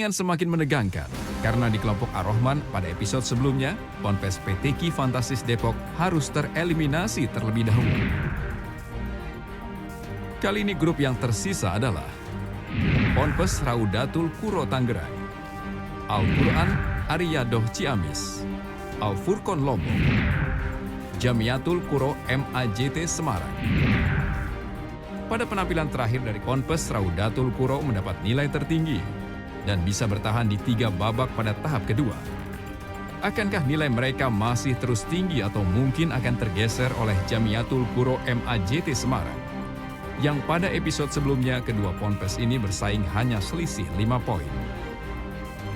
Pertandingan semakin menegangkan karena di kelompok Ar-Rahman pada episode sebelumnya, Ponpes PTQ Fantasis Depok harus tereliminasi terlebih dahulu. Kali ini grup yang tersisa adalah Ponpes Raudatul Quro Tangerang, Al-Quran Ariyadoh Ciamis, Al-Furqon Lombok, Jamiatul Quro MAJT Semarang. Pada penampilan terakhir dari Ponpes Raudatul Quro mendapat nilai tertinggi dan bisa bertahan di 3 babak pada tahap kedua. Akankah nilai mereka masih terus tinggi atau mungkin akan tergeser oleh Jamiatul Quro MAJT Semarang? Yang pada episode sebelumnya kedua Ponpes ini bersaing hanya selisih 5 poin.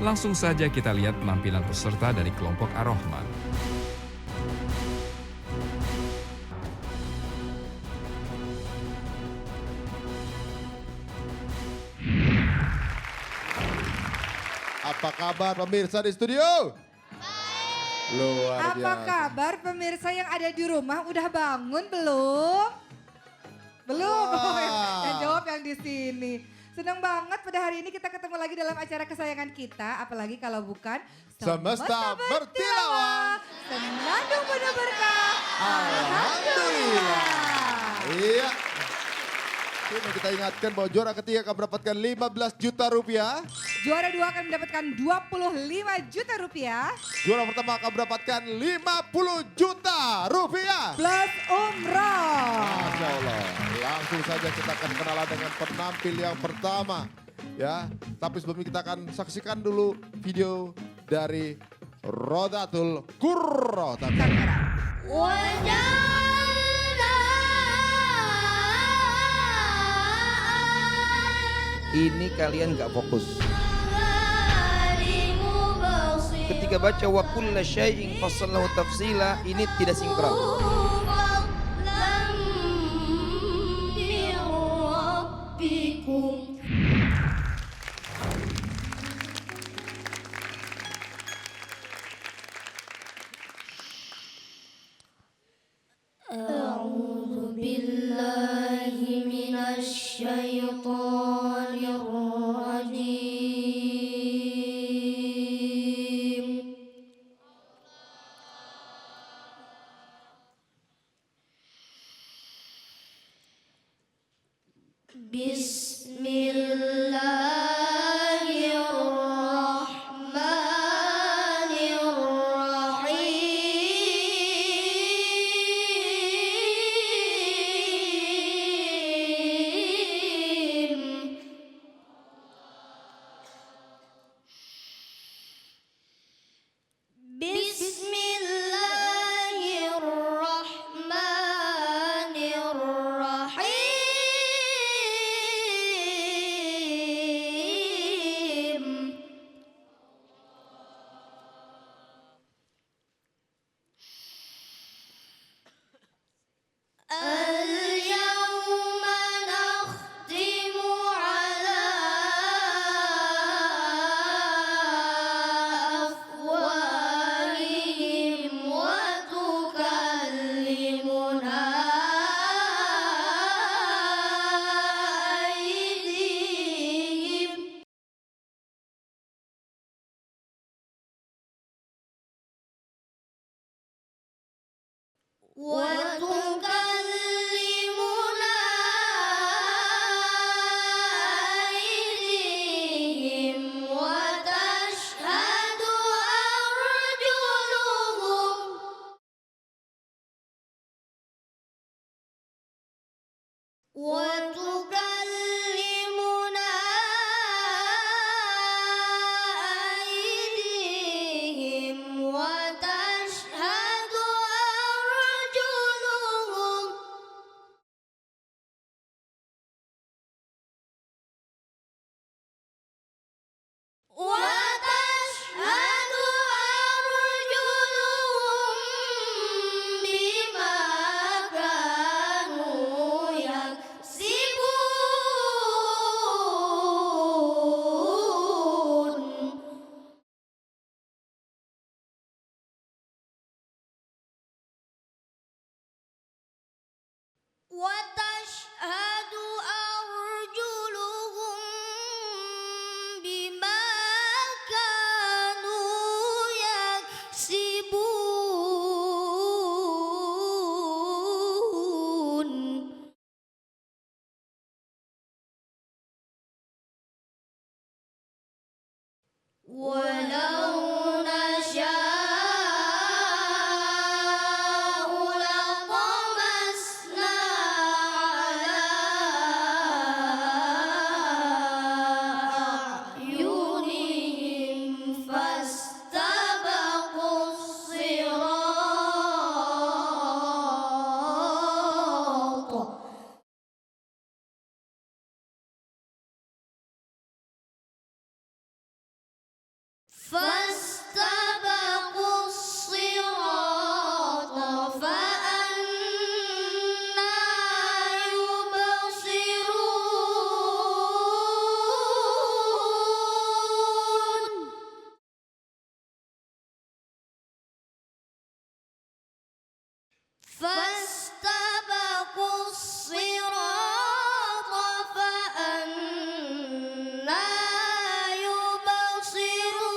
Langsung saja kita lihat penampilan peserta dari kelompok Ar-Rahman. Apa kabar pemirsa di studio? Luar biasa. Apa kabar pemirsa yang ada di rumah? Udah bangun belum? Belum. Yang jawab yang di sini. Senang banget pada hari ini kita ketemu lagi dalam acara kesayangan kita. Apalagi kalau bukan Semesta Bertilawah. Senandung penuh berkah. Alhamdulillah. Iya. Ini kita ingatkan bahwa juara ketiga akan mendapatkan 15 juta rupiah. Juara 2 akan mendapatkan 25 juta rupiah. Juara pertama akan mendapatkan 50 juta rupiah. Plus umroh. Masya Allah. Langsung saja kita akan kenalan dengan penampil yang pertama. Ya, tapi sebelumnya kita akan saksikan dulu video dari Raudatul Quro Tangerang. Ini kalian gak fokus. Ketika baca wa kulla syai'in fassalnahu tafsila, ini tidak sinkron. A'udzu billahi minasy syaithanir rajim. Bismillahirrahmanirrahim. Bismillahirrahmanirrahim. Al-yawma nakhtimu ala afwahihim wa tukallimuna aydihim wa tukallimuna aydihim wa tashhadu arjuluhum wa tukallimuna aydihim wa tashhadu arjuluhum wa tashhadu arjuluhum bima kanu yaksibun. ولو نشاء لطمسنا على أعينهم فاستبقوا الصراط فاستبقوا الصراط فأنى يبصرون فاستبقوا الصراط فأنى يبصرون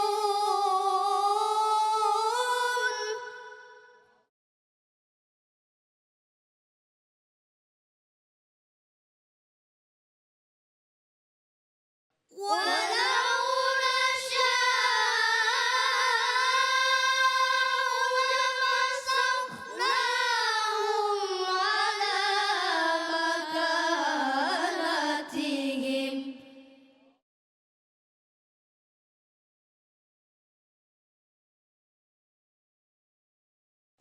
ولو نشاء لمسخناهم على مكانتهم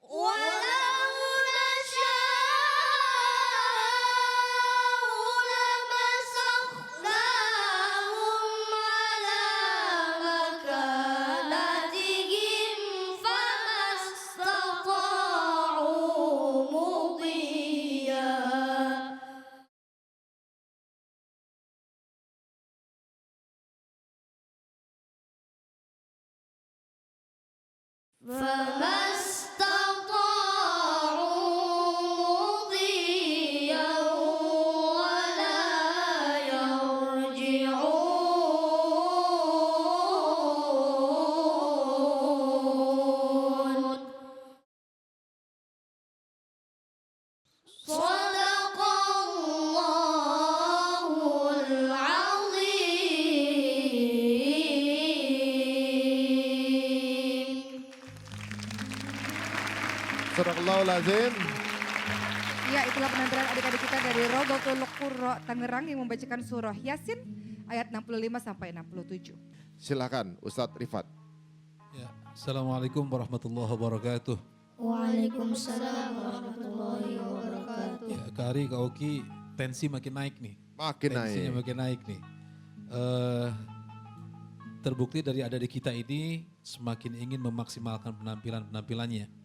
ولو نشاء لمسخناهم على مكانتهم فما استطاعوا مضيا فما استطاعوا مضيا ولا يرجعون صدق الله العظيم Sadaqallahul-Azim. Ya, itulah penampilan adik-adik kita dari Rodotul Qurra Tangerang yang membacakan surah Yasin ayat 65 sampai 67. Silakan Ustadz Rifat. Ya, Assalamualaikum warahmatullahi wabarakatuh. Waalaikumsalam warahmatullahi wabarakatuh. Ya, Kak Ari, Kak Oki, tensi makin naik nih. Makin Tensinya naik. makin naik nih. Terbukti dari adik kita ini semakin ingin memaksimalkan penampilannya.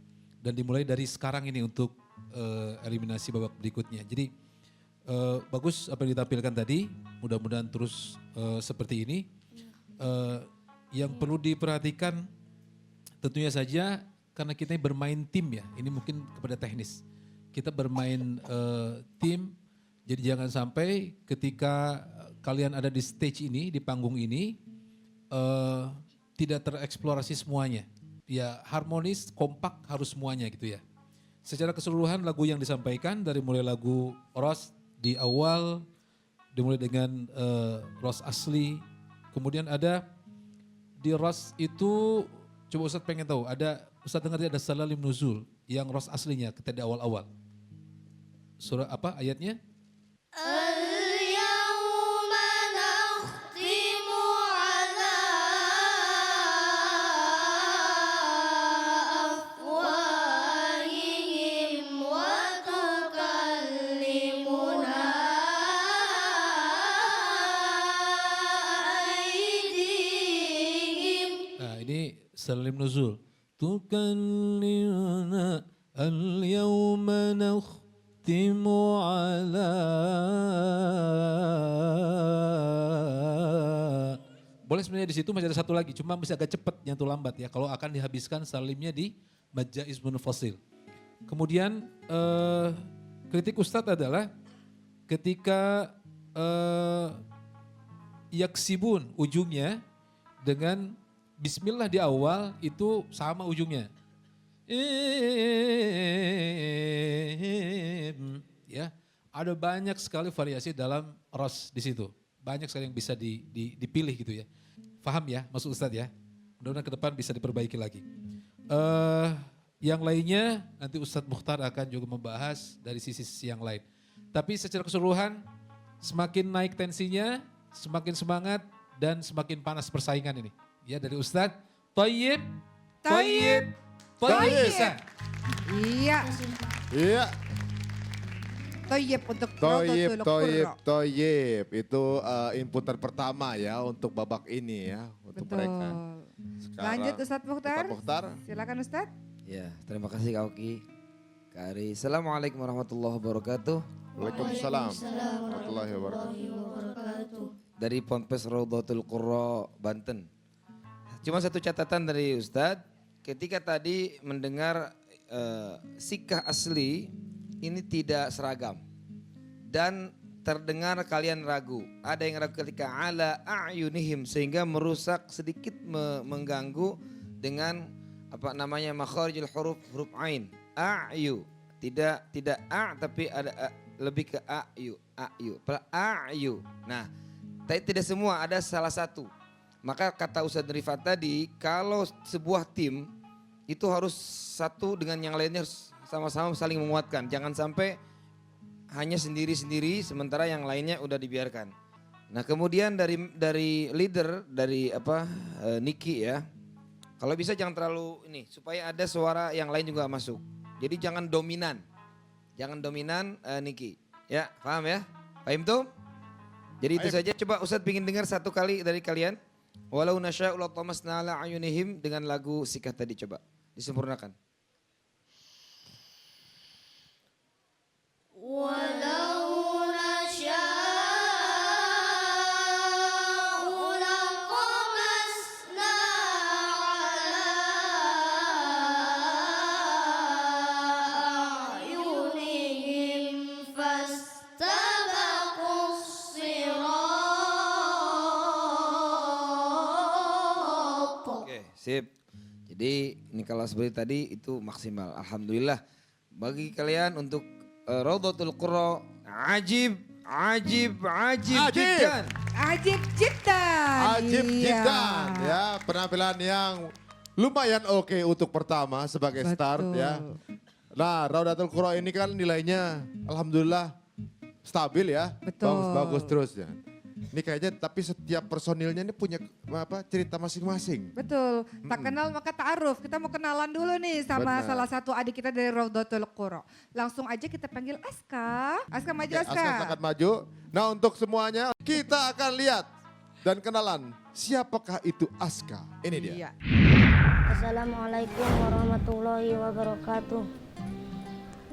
Dan dimulai dari sekarang ini untuk eliminasi babak berikutnya. Jadi bagus apa yang ditampilkan tadi, mudah-mudahan terus seperti ini. Yang perlu diperhatikan tentunya saja karena kita bermain tim ya, ini mungkin kepada teknis. Kita bermain tim, jadi jangan sampai ketika kalian ada di stage ini, di panggung ini, tidak tereksplorasi semuanya. Ya harmonis, kompak harus semuanya gitu ya. Secara keseluruhan lagu yang disampaikan dari mulai lagu Ros di awal, dimulai dengan Ros asli, kemudian ada di Ros itu, coba Ustadz pengen tahu, Ustadz dengar ada Salalim Nuzul yang Ros aslinya kita di awal-awal. Surah apa ayatnya? Al-yawma nakhtimu ala afwahihim wa tukallimuna aydihim. Nah ini Salalim Nuzul. Tukallimuna al-yawma nakhtimu ala. Boleh sebenarnya di situ masih ada satu lagi, cuma bisa agak cepat nyantu lambat ya. Kalau akan dihabiskan salimnya di Majais Munfasil. Kemudian kritik Ustadz adalah ketika yaksibun ujungnya dengan Bismillah di awal itu sama ujungnya. Ya, ada banyak sekali variasi dalam ros di situ. Banyak sekali yang bisa dipilih gitu ya. Paham ya maksud Ustadz ya? Mudah-mudahan ke depan bisa diperbaiki lagi. Yang lainnya nanti Ustadz Mukhtar akan juga membahas dari sisi-sisi yang lain. Tapi secara keseluruhan semakin naik tensinya, semakin semangat dan semakin panas persaingan ini. Ya dari Ustadz Thayyib, Thayyib, Thayyib. Iya, Iya. Thayyib untuk Toyib, Rodotul Toyib, Qurra. Toyib. Itu inputan pertama ya untuk babak ini ya. Untuk Betul. mereka. Sekarang, Lanjut Ustadz Mukhtar. Ustadz Mukhtar. Silakan Ustadz. Ya, terima kasih Kak Oki. Kak Ari. Assalamualaikum warahmatullahi wabarakatuh. Waalaikumsalam warahmatullahi wabarakatuh. Dari Ponpes Rodotul Qurra, Banten. Cuma satu catatan dari Ustadz. Ketika tadi mendengar sikah asli ini tidak seragam. Dan terdengar kalian ragu. Ada yang ragu ketika ala a'yunihim sehingga merusak sedikit mengganggu dengan apa namanya makharijul huruf ain. A'yu. Tidak a tapi ada lebih ke a'yu. A'yu. Nah, tapi tidak semua, ada salah satu. Maka kata Ustadz Rifat tadi, kalau sebuah tim itu harus satu dengan yang lainnya harus sama-sama saling menguatkan. Jangan sampai hanya sendiri-sendiri sementara yang lainnya udah dibiarkan. Nah, kemudian dari leader dari Niki ya. Kalau bisa jangan terlalu ini supaya ada suara yang lain juga masuk. Jadi jangan dominan. Jangan dominan Niki. Ya, paham ya? Paham tuh? Jadi itu saja. Coba Ustadz pingin dengar satu kali dari kalian. Walau nasya'u la tamasna ala ayunihim dengan lagu sikah tadi coba. Disempurnakan. ولو نشاء لطمسنا على أعينهم فاستبقوا الصراط. Oke, sip. Jadi ini kalau seperti tadi itu maksimal. Alhamdulillah. Bagi kalian untuk Rodotul Qurra ajib jiddan. Ajib Jiddan. Ajib Iya. Jiddan ya, penampilan yang lumayan oke untuk pertama sebagai start ya. Nah, Rodotul Qurra ini kan nilainya alhamdulillah stabil ya. Betul. Bagus-bagus terus ya. Ini kayaknya tapi setiap personilnya ini punya cerita masing-masing. Betul, tak kenal maka ta'aruf. Kita mau kenalan dulu nih sama Benar. salah satu adik kita dari Rodotul Qurra. Langsung aja kita panggil Aska. Aska maju Oke, Aska. Aska silakan maju. Nah, untuk semuanya kita akan lihat dan kenalan siapakah itu Aska. Ini dia. Iya. Assalamualaikum warahmatullahi wabarakatuh.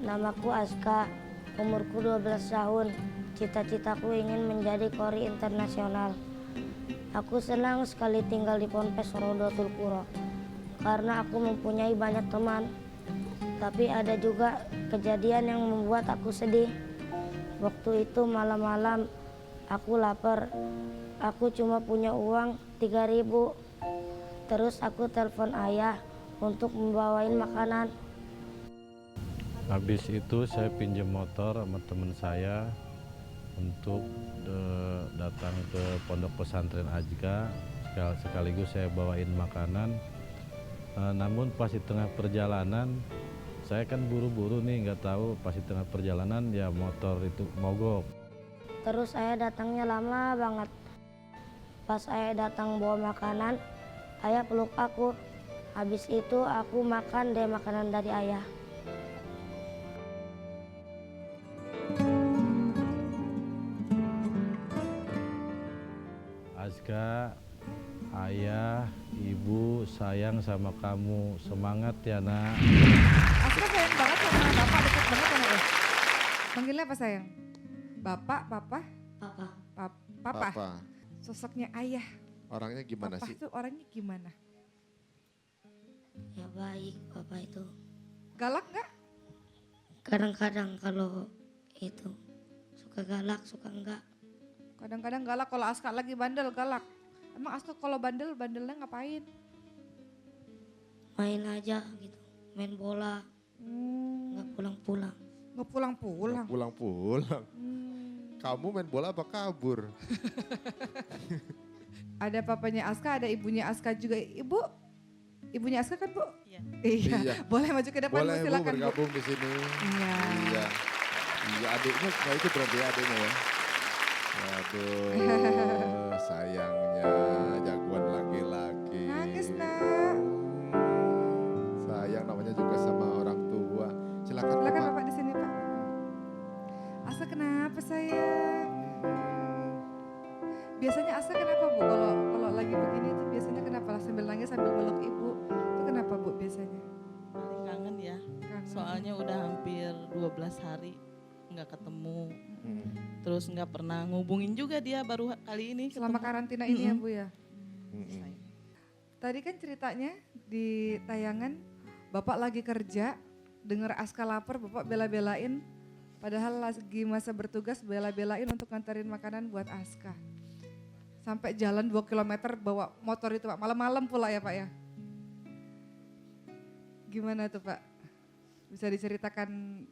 Namaku Aska, umurku 12 tahun. Cita-citaku ingin menjadi kori internasional. Aku senang sekali tinggal di Ponpes Rodotul Qurra karena aku mempunyai banyak teman. Tapi ada juga kejadian yang membuat aku sedih. Waktu itu malam-malam aku lapar. Aku cuma punya uang 3.000. Terus aku telepon ayah untuk membawain makanan. Habis itu saya pinjam motor sama teman saya untuk datang ke pondok pesantren Ajka, sekaligus saya bawain makanan. Namun pas di tengah perjalanan, saya kan buru-buru nih, nggak tahu pas di tengah perjalanan ya motor itu mogok. Terus saya datangnya lama banget. Pas saya datang bawa makanan, ayah peluk aku. Habis itu aku makan deh makanan dari ayah. Azka, ayah, ibu sayang sama kamu, semangat ya nak. Aska sayang banget sama bapak, dekat banget sama Panggilnya apa sayang? Bapak, papa, Papa. papa. Papa. Sosoknya ayah. Orangnya gimana Papa sih? tuh orangnya gimana? Ya baik, Bapak itu. Galak nggak? Kadang-kadang kalau itu suka galak, suka enggak. Kadang-kadang galak, kalau Aska lagi bandel galak. Emang Aska kalau bandelnya ngapain? Main aja gitu, main bola, enggak pulang-pulang. Nggak pulang-pulang. Pulang-pulang. Kamu main bola apa kabur? Ada papanya Aska, ada ibunya Aska juga. Ibunya Aska kan Bu? Iya. Iya. Iya. Boleh maju ke depan Boleh Bu, Bu silakan Bu. bergabung di sini. Iya. Iya. Iya adiknya nggak ikut berarti ya adiknya ya. Aduh sayangnya jagoan laki-laki. Nangis nak. Sayang namanya juga sama orang tua. Silakan Silakan Bapak. Bapak di sini Pak. Asa kenapa sayang? Biasanya Asa kenapa Bu? Kalau lagi begini tuh biasanya kenapa? Sambil nangis sambil meluk ibu. Itu kenapa Bu biasanya? Paling kangen ya. Kangen. Soalnya udah hampir 12 hari nggak ketemu. Hmm. Terus nggak pernah ngubungin juga dia baru kali ini Selama ketemu. karantina ini ya Mm-mm. Bu ya? Mm-mm. Tadi kan ceritanya di tayangan Bapak lagi kerja, dengar Aska lapar, Bapak bela-belain. Padahal lagi masa bertugas bela-belain untuk nganterin makanan buat Aska. Sampai jalan 2 kilometer bawa motor itu Pak, malam-malam pula ya Pak ya? Gimana tuh Pak? Bisa diceritakan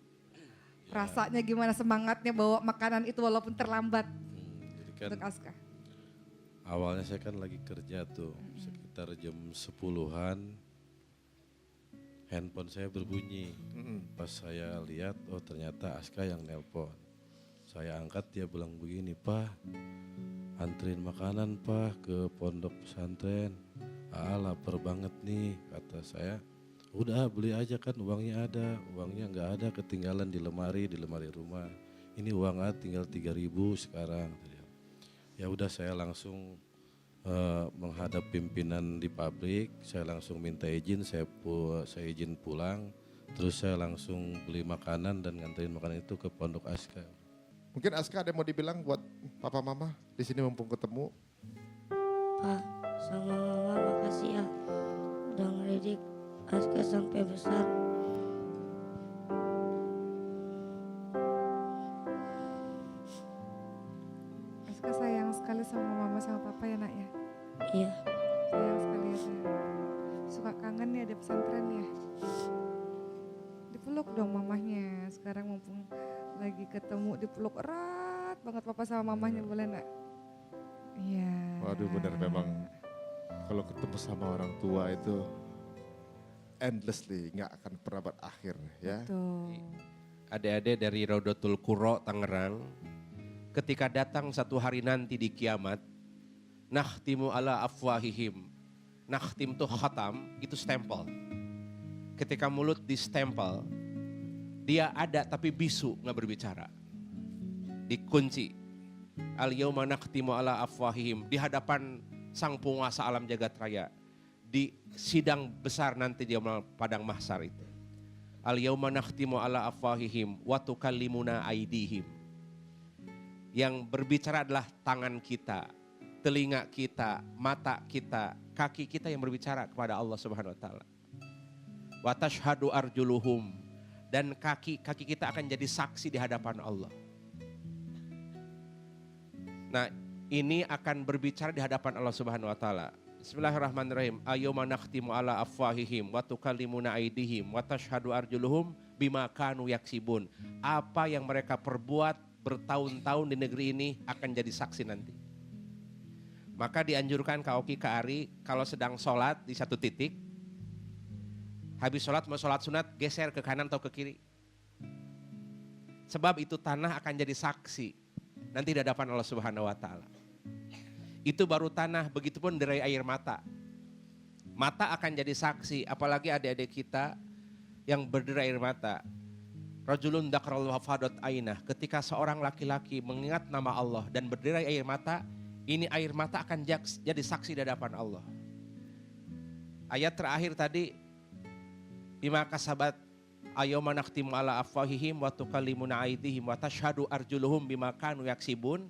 rasanya gimana, semangatnya bawa makanan itu walaupun terlambat Jadi kan untuk Aska? awalnya saya kan lagi kerja tuh sekitar jam 10-an handphone saya berbunyi. Pas saya lihat oh ternyata Aska yang nelpon. Saya angkat dia bilang begini, "Pak, anterin makanan Pak ke pondok pesantren. Lapar banget nih," kata saya. "Udah beli aja kan uangnya ada." Uangnya nggak ada, ketinggalan di lemari rumah. "Ini uang tinggal 3.000 sekarang." Ya udah saya langsung menghadap pimpinan di pabrik, saya langsung minta izin, saya izin pulang. Terus saya langsung beli makanan dan nganterin makanan itu ke pondok Aska. Mungkin Aska ada yang mau dibilang buat papa mama di sini mumpung ketemu. Pak sama mama makasih ya udah ngedidik Aska sampai besar. Aska sayang sekali sama mama sama papa ya nak ya? Iya, Sayang sekali ya sayang. Suka kangen ya di pesantren ya? Dipeluk dong mamahnya. Sekarang mumpung lagi ketemu dipeluk erat banget papa sama mamahnya, boleh nak? Iya. Waduh benar memang kalau ketemu sama orang tua itu endlessly nggak akan pernah berakhir ya. Tuh. Adik-adik dari Raudatul Qurra Tangerang, ketika datang satu hari nanti di kiamat, nakhtimu ala afwahihim. Nakhtim tuh khatam, itu stempel. Ketika mulut di stempel, dia ada tapi bisu, nggak berbicara. Dikunci. Al-yawma nakhtimu ala afwahihim, di hadapan sang penguasa alam jagat raya. Di sidang besar nanti di padang mahsyar itu. Al-yawma nakhtimu ala afwahihim wa tukallimuna aydihim. Yang berbicara adalah tangan kita, telinga kita, mata kita, kaki kita yang berbicara kepada Allah Subhanahu wa taala. Wa tashhadu arjuluhum, dan kaki kita akan jadi saksi di hadapan Allah. Nah, ini akan berbicara di hadapan Allah Subhanahu wa taala. Bismillahirrahmanirrahim. Ayyuma nakhtimu ala afwahihim wa tukallimuna aydihim wa tashhadu arjuluhum bima kanu yaksibun. Apa yang mereka perbuat bertahun-tahun di negeri ini akan jadi saksi nanti. Maka dianjurkan Kak Ari kalau sedang sholat di satu titik, habis sholat mau sholat sunat geser ke kanan atau ke kiri. Sebab itu tanah akan jadi saksi nanti di hadapan Allah Subhanahu wa taala. Itu baru tanah, begitupun derai air mata. Mata akan jadi saksi, apalagi adik-adik kita yang berderai air mata. Rajulun dakrallahu fadat ainah, ketika seorang laki-laki mengingat nama Allah dan berderai air mata, ini air mata akan jadi saksi di hadapan Allah. Ayat terakhir tadi, bima kasabat ayyoma nakhtimu ala afwahihim wa tukallimuna aydihim wa tashhadu arjuluhum bima kanu yaksibun.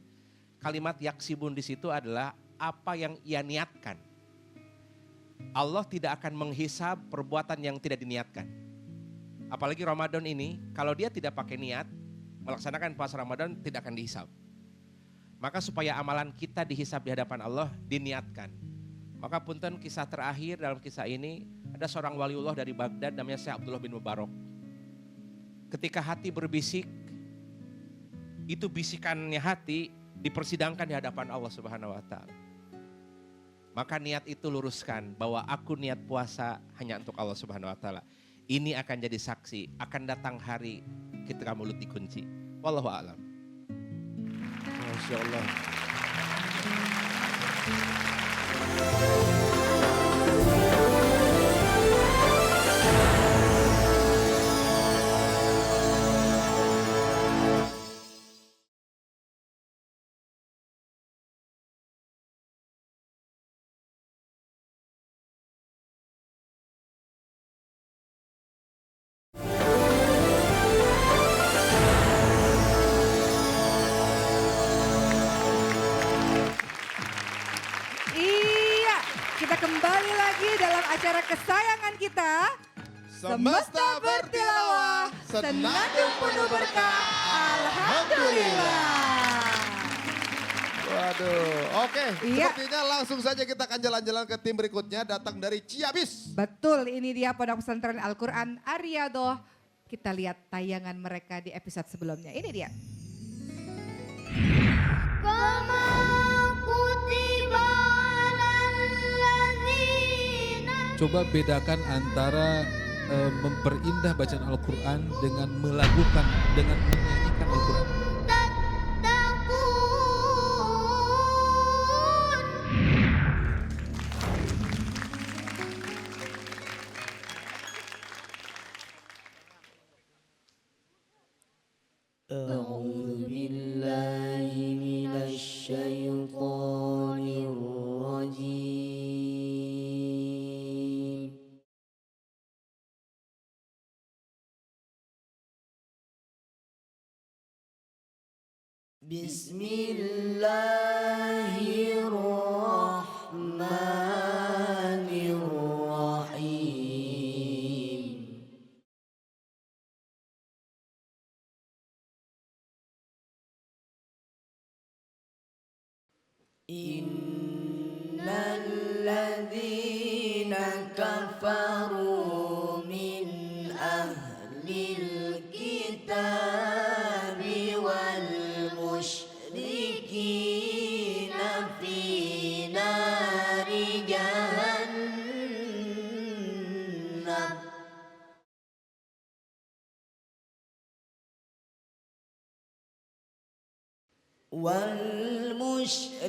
Kalimat yaksibun di situ adalah apa yang ia niatkan. Allah tidak akan menghisab perbuatan yang tidak diniatkan. Apalagi Ramadan ini, kalau dia tidak pakai niat, melaksanakan puasa Ramadan tidak akan dihisab. Maka supaya amalan kita dihisab di hadapan Allah, diniatkan. Maka punten kisah terakhir dalam kisah ini, ada seorang waliullah dari Baghdad namanya Syekh Abdullah bin Mubarak. Ketika hati berbisik, itu bisikannya hati dipersidangkan di hadapan Allah Subhanahu wa taala. Maka niat itu luruskan bahwa aku niat puasa hanya untuk Allah Subhanahu wa taala. Ini akan jadi saksi, akan datang hari ketika mulut dikunci. Wallahu a'lam. Masya Allah. Iya, kita kembali lagi dalam acara kesayangan kita. Semesta bertilawah, senandung penuh berkah. Alhamdulillah. Waduh, oke. Iya. Sepertinya langsung saja kita akan jalan-jalan ke tim berikutnya, datang dari Ciamis. Betul, ini dia Pondok Pesantren Al-Quran Aryadoh. Kita lihat tayangan mereka di episode sebelumnya. Ini dia. Kama kutiba alal ladzina Coba bedakan antara memperindah bacaan Al-Quran dengan melakukan, dengan menyanyikan Al-Quran. أعوذ بالله من الشيطان الرجيم بسم الله الرحمن الرحيم إن الذين كفروا من أهل الكتاب والمشركين في نار جهنم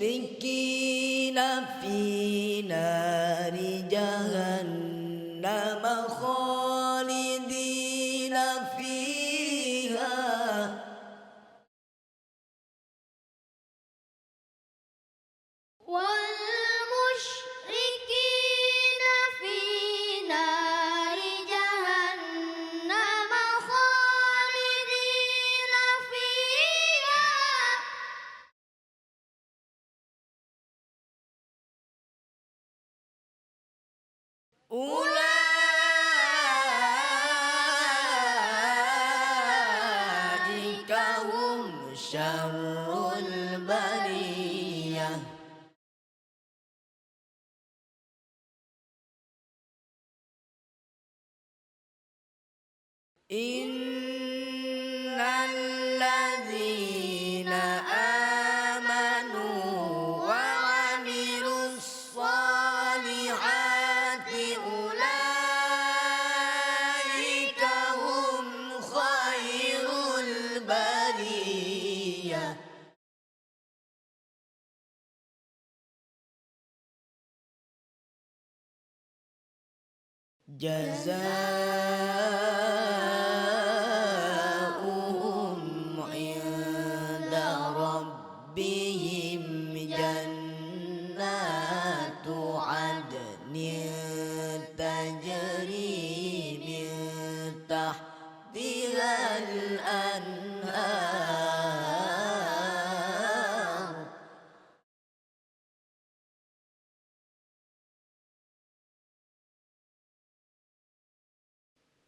والمشركين في نار جهنم خالدين فيها والمشركين في نار جهنم خالدين فيها أولئك هم شر البرية إن الذين آمنوا وعملوا الصالحات أولئك هم خير البرية جزاؤهم عند ربهم جنات عدن تجري من تحتها الأنهار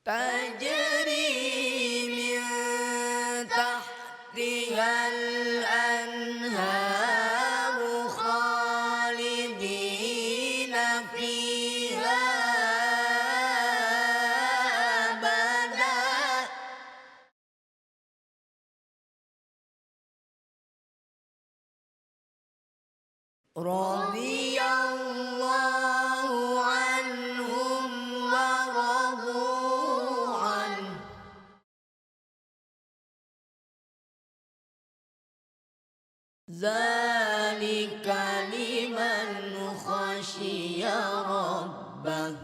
تجري من تحتها الأنهار خالدين فيها أبدا رضي الله Zalika liman khashiya rabbah.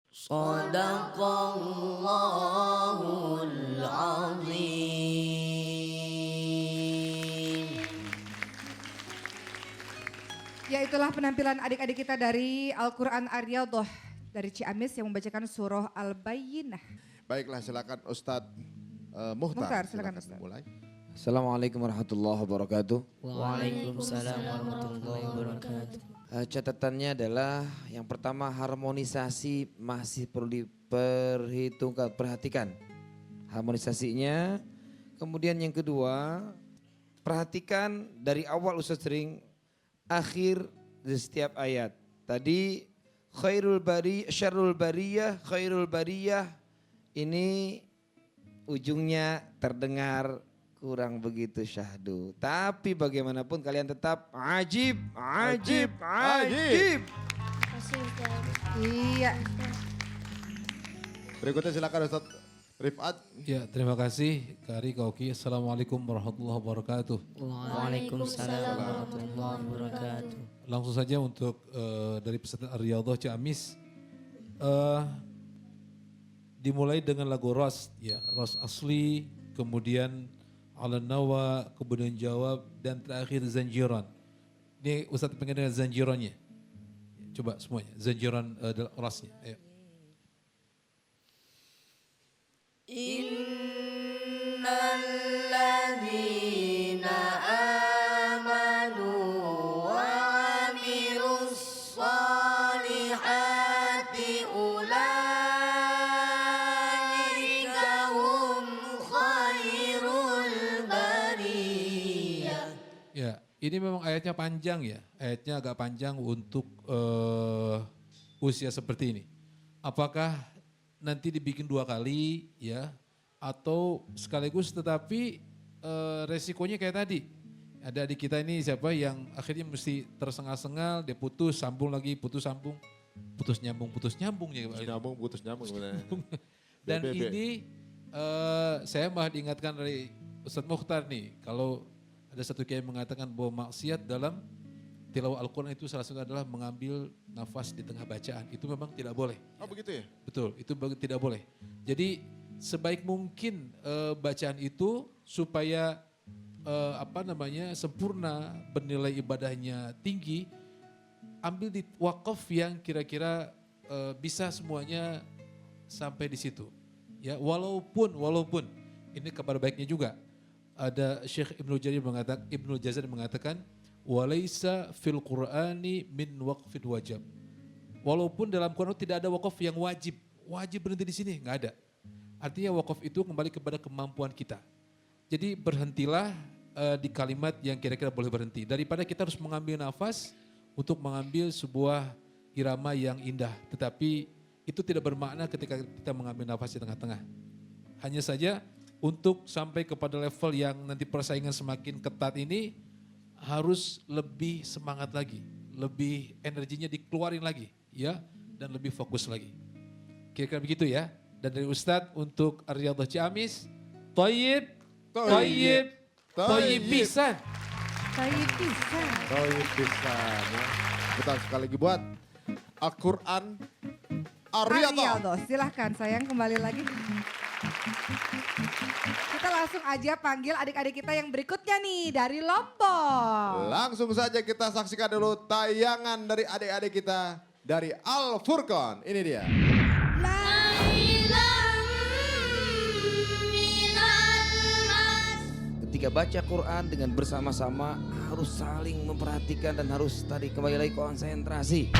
Sadaqallahul azim. Ya, itulah penampilan adik-adik kita dari Al-Quran Ar-Riyadhah dari Ciamis yang membacakan surah Al-Bayyinah. Baiklah, silakan Ustadz Muhtar. Muhtar, silakan Ustadz. Mulai. Assalamualaikum warahmatullahi wabarakatuh. Waalaikumsalam warahmatullahi wabarakatuh. Catatannya adalah yang pertama, harmonisasi masih perlu perhatikan harmonisasinya. Kemudian yang kedua, perhatikan dari awal Ustaz sering akhir di setiap ayat. Tadi syarrul bariyah ini ujungnya terdengar kurang begitu syahdu. Tapi bagaimanapun kalian tetap ajib. Iya. Berikutnya silakan Ustadz Rifat. Ya, terima kasih Kak Ari, Kak Oki. Assalamualaikum warahmatullahi wabarakatuh. Waalaikumsalam warahmatullahi wabarakatuh. Langsung saja untuk dari pesantren Ar-Riyadhah Ciamis. Dimulai dengan lagu Ras, ya, Ras asli, kemudian Al-Nawa, kemudian Jawab, dan terakhir Zanjiran. Ini Ustadz pengen dengar Zanjirannya. Coba semuanya, Zanjiran Rasnya. Ayo. Innalladzina amanu wa amilus salihati ulaika hum khairul bariyah. Ya, ini memang ayatnya panjang ya. Ayatnya agak panjang untuk usia seperti ini. Apakah nanti dibikin 2 kali ya, atau sekaligus, tetapi resikonya kayak tadi. Ada adik kita ini siapa yang akhirnya mesti tersengal-sengal, dia putus, sambung lagi, putus sambung, putus nyambung ya. Putus nyambung sebenarnya. Dan ini saya malah diingatkan dari Ustadz Mukhtar nih, kalau ada satu kiai mengatakan bahwa maksiat dalam tilawah Al-Quran itu salah satu adalah mengambil nafas di tengah bacaan. Itu memang tidak boleh. Oh begitu ya? Betul, itu tidak boleh. Jadi sebaik mungkin bacaan itu supaya sempurna, bernilai ibadahnya tinggi, ambil di wakaf yang kira-kira bisa semuanya sampai di situ. Ya, walaupun ini kabar baiknya juga. Ada Syekh Ibnu Jazari mengatakan walaisa fil Qur'ani min waqfin wajib. Walaupun dalam Quran tidak ada wakaf yang wajib berhenti di sini, nggak ada. Artinya wakaf itu kembali kepada kemampuan kita. Jadi berhentilah di kalimat yang kira-kira boleh berhenti. Daripada kita harus mengambil nafas untuk mengambil sebuah irama yang indah. Tetapi itu tidak bermakna ketika kita mengambil nafas di tengah-tengah. Hanya saja untuk sampai kepada level yang nanti persaingan semakin ketat ini harus lebih semangat lagi, lebih energinya dikeluarin lagi, ya, dan lebih fokus lagi. Kira-kira begitu ya. Dan dari Ustadz untuk Ar-Riyadhah Ciamis, Thayyib pisan. Thayyib pisan. Thayyib pisan ya. Betul sekali lagi buat Al-Quran Ar-Riyadhah. Silahkan sayang kembali lagi. Kita langsung aja panggil adik-adik kita yang berikutnya nih dari Lombok. Langsung saja kita saksikan dulu tayangan dari adik-adik kita dari Al-Furqan. Ini dia. Ketika baca Quran dengan bersama-sama harus saling memperhatikan dan harus tadi kembali lagi konsentrasi.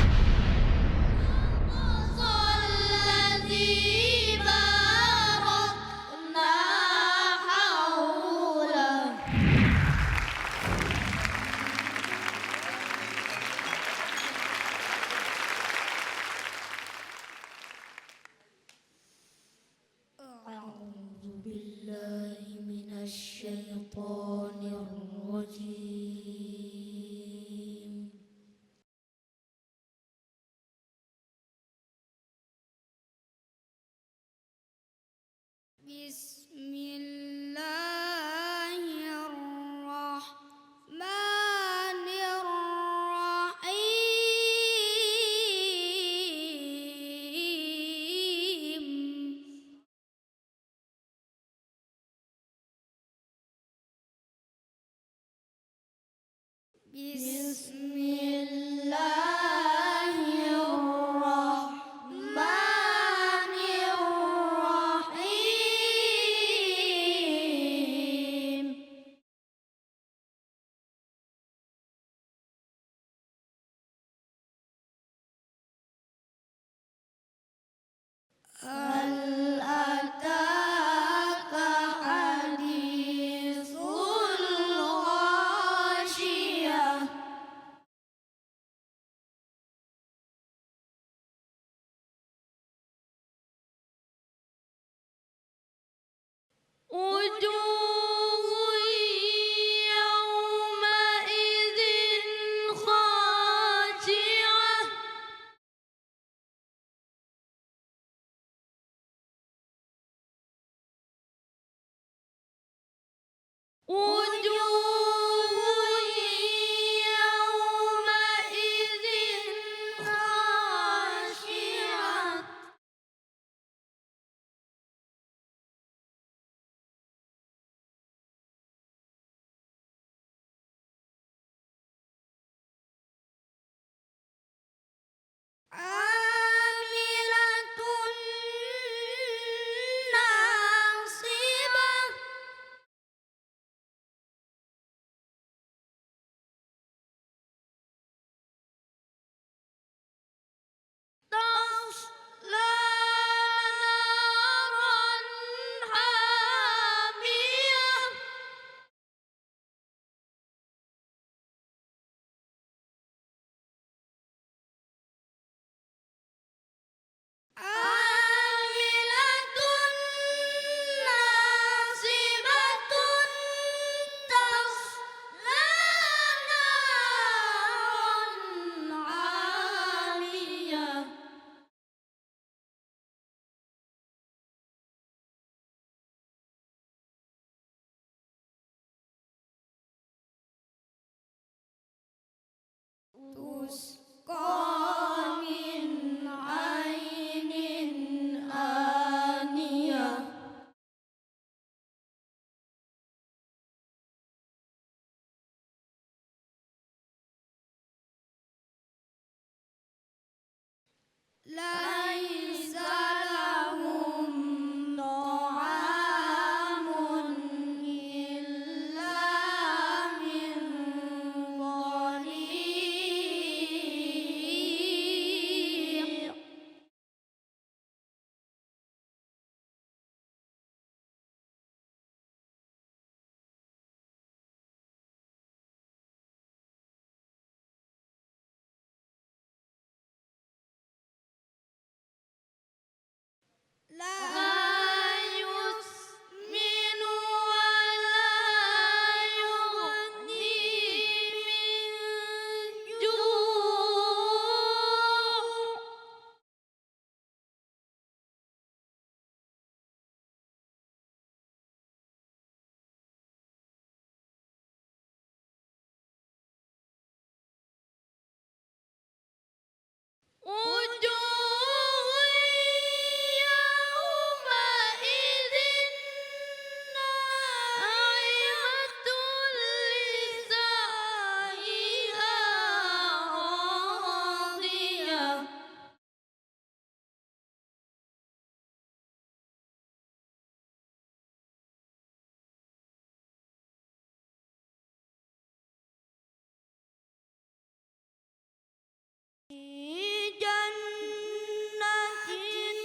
Bismillah. Bismillahirrahmanirrahim. Hal ataka hadisul ghasyiyah. Wujuhun yawma'idhin khashi'ah. Wujuhun yawma'idhin khashi'ah. Amilatun nasibah. Tasla naran hamiyah. Amilatun nasibatun tasla naran hamiyah. Tusqa min ainin aniyah. Laisa lahum ta'amun illa min dhari'. La yusminu wa la yughni min ju'. Wujuhun yawma'idhin na'imatun lisa'iha radiyah. Jannatin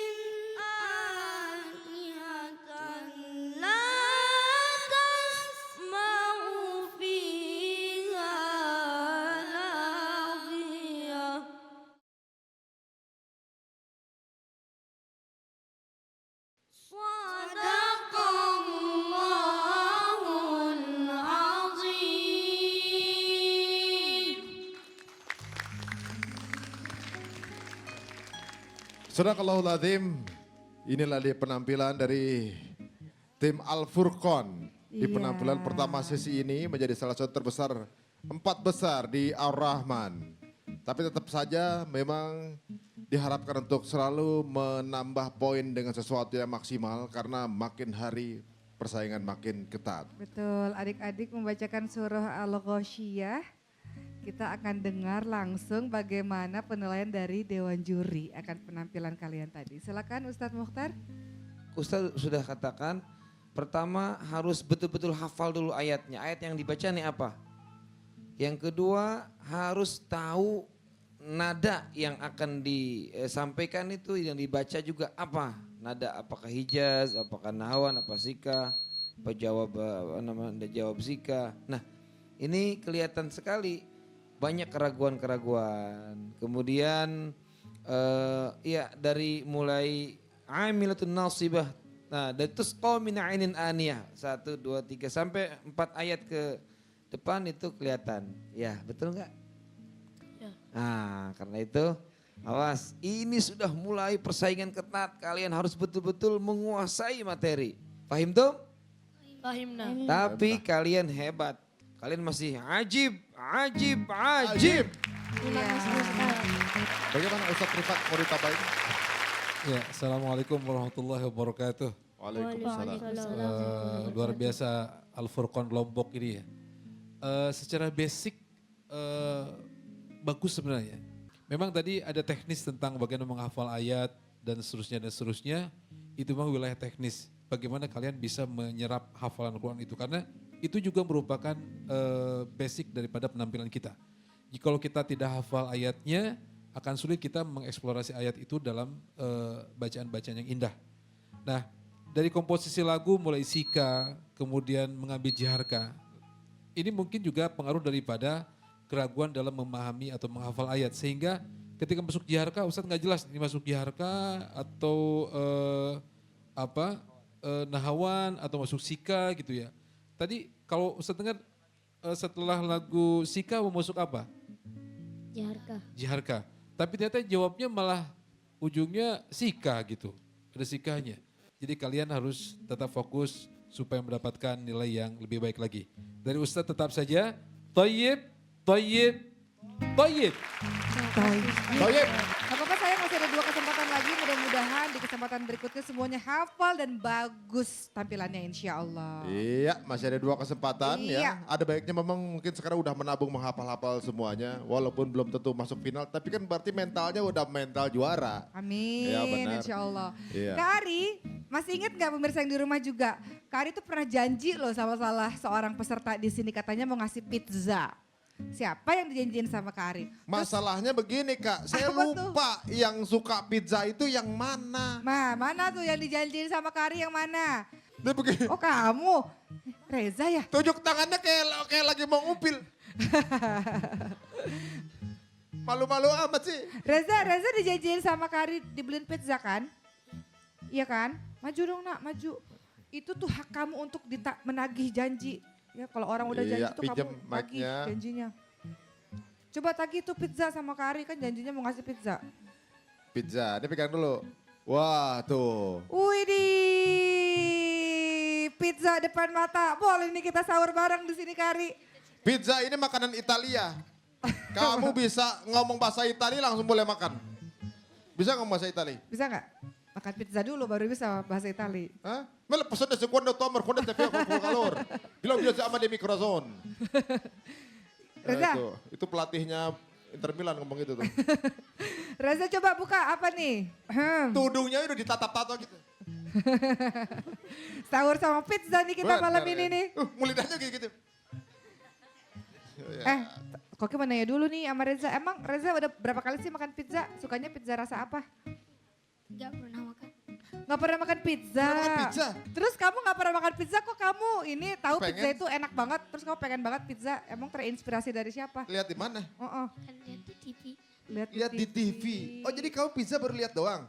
'aliyatan la tasma'u fiha laghiyah. Shadaqallahul azim. Sadaqallahul Azim. Inilah dia penampilan dari tim Al Furqon. Di Iya. penampilan pertama sesi ini menjadi salah satu terbesar, 4 besar di Ar-Rahman. Tapi tetap saja memang diharapkan untuk selalu menambah poin dengan sesuatu yang maksimal karena makin hari persaingan makin ketat. Betul, adik-adik membacakan surah Al-Ghasyiyah kita akan dengar langsung bagaimana penilaian dari Dewan Juri akan penampilan kalian tadi. Silakan Ustadz Mukhtar. Ustadz sudah katakan, pertama harus betul-betul hafal dulu ayatnya. Ayat yang dibaca nih apa? Yang kedua harus tahu nada yang akan disampaikan itu yang dibaca juga apa? Nada apakah hijaz, apakah nahwan, apa sika, apa jawab jawab sika. Nah, ini kelihatan sekali banyak keraguan-keraguan. Kemudian ya dari mulai amilatun nasibah. Nah, dari tusqa min ainin aniyah. 1, 2, 3 sampai 4 ayat ke depan itu kelihatan. Ya, betul enggak? Ya. Nah, karena itu awas, ini sudah mulai persaingan ketat. Kalian harus betul-betul menguasai materi. Paham tuh? Fahimna. Tapi kalian hebat. Kalian masih ajib. Ajib. Bagaimana Ustadz Rifat mau ditambahin? Ya, Assalamualaikum warahmatullahi wabarakatuh. Waalaikumsalam. Luar biasa Al-Furqan Lombok ini ya. Secara basic bagus sebenarnya. Memang tadi ada teknis tentang bagaimana menghafal ayat dan seterusnya. Itu memang wilayah teknis. Bagaimana kalian bisa menyerap hafalan Al-Quran itu. Karena itu juga merupakan basic daripada penampilan kita. Jika kita tidak hafal ayatnya, akan sulit kita mengeksplorasi ayat itu dalam bacaan-bacaan yang indah. Nah, dari komposisi lagu mulai sika, kemudian mengambil jiharka. Ini mungkin juga pengaruh daripada keraguan dalam memahami atau menghafal ayat. Sehingga ketika masuk jiharka, Ustadz nggak jelas ini masuk jiharka atau nahawan atau masuk sika gitu ya. Tadi kalau Ustadz dengar setelah lagu sika mau masuk apa? Jiharka. Tapi ternyata jawabnya malah ujungnya sika gitu. Ada sikanya. Jadi kalian harus tetap fokus supaya mendapatkan nilai yang lebih baik lagi. Dari Ustadz tetap saja, Thayyib. Toyib. Gak apa-apa sayang, masih ada 2 kesempatan lagi. Mudah-mudahan di kesempatan berikutnya semuanya hafal dan bagus tampilannya insya Allah. Iya, masih ada 2 kesempatan Iya. ya. Ada baiknya memang mungkin sekarang udah menabung menghafal-hafal semuanya. Walaupun belum tentu masuk final, tapi kan berarti mentalnya udah mental juara. Amin, Iya, benar. insya Allah. Iya. Kak Ari, masih ingat gak pemirsa yang di rumah juga? Kak Ari tuh pernah janji loh sama salah seorang peserta di sini, katanya mau ngasih pizza. Siapa yang dijanjiin sama Kak Ari? Masalahnya begini Kak, saya Apa tuh? lupa yang suka pizza itu yang mana. Mana tuh yang dijanjiin sama Kak Ari yang mana? Dia begini, Oh kamu, Reza ya? tunjuk tangannya kayak lagi mau ngupil. Malu-malu amat sih. Reza dijanjiin sama Kak Ari dibeliin pizza kan? Iya kan? Maju dong nak, maju. Itu tuh hak kamu untuk menagih janji. Ya kalau orang udah janji Iya, tuh pinjem kamu tagih mic-nya. janjinya. Coba tagih tuh pizza sama Kak Ari, kan janjinya mau ngasih pizza. Pizza, ini pegang dulu. Wah tuh. Widih, pizza depan mata. Boleh nih kita sahur bareng di sini Kak Ari. Pizza ini makanan Italia. Kamu bisa ngomong bahasa Italia langsung boleh makan. Bisa ngomong bahasa Italia? Bisa nggak? Makan pizza dulu baru bisa bahasa Itali. Hah? Mela pessoa secondo tomer quando te fica com calor. Bilang dia sama demi corazon. Reza. Itu pelatihnya Inter Milan ngomong gitu tuh. Reza coba buka apa nih? Tudungnya udah ditatap-tatap gitu. Sahur sama pizza nih kita malam ini nih. Mulidahnya kayak gitu. Koki mau nanya dulu nih sama Reza. Emang Reza udah berapa kali sih makan pizza? Sukanya pizza rasa apa? Gak pernah makan. Gak pernah makan pizza. Pernah makan pizza? Terus kamu gak pernah makan pizza kok kamu ini tahu Pengen. pizza itu enak banget. Terus kamu pengen banget pizza. Emang terinspirasi dari siapa? Lihat di mana? Oh, Kan lihat di TV. Lihat di TV. Oh jadi kamu pizza baru lihat doang?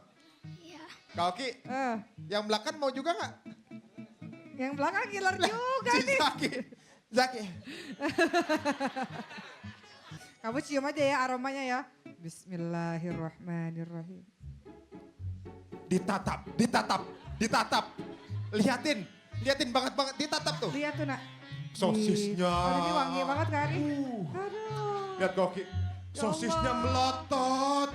Iya. Kak Oki, yang belakang mau juga nggak? Yang belakang killer juga Si nih. Zaki. Kamu cium aja ya aromanya ya. Bismillahirrahmanirrahim. Ditatap. Lihatin banget, ditatap tuh. Lihat tuh nak. Sosisnya. Aduh, ini wangi banget Kak Ari. Aduh. Lihat Kak Oki, sosisnya Allah. melotot.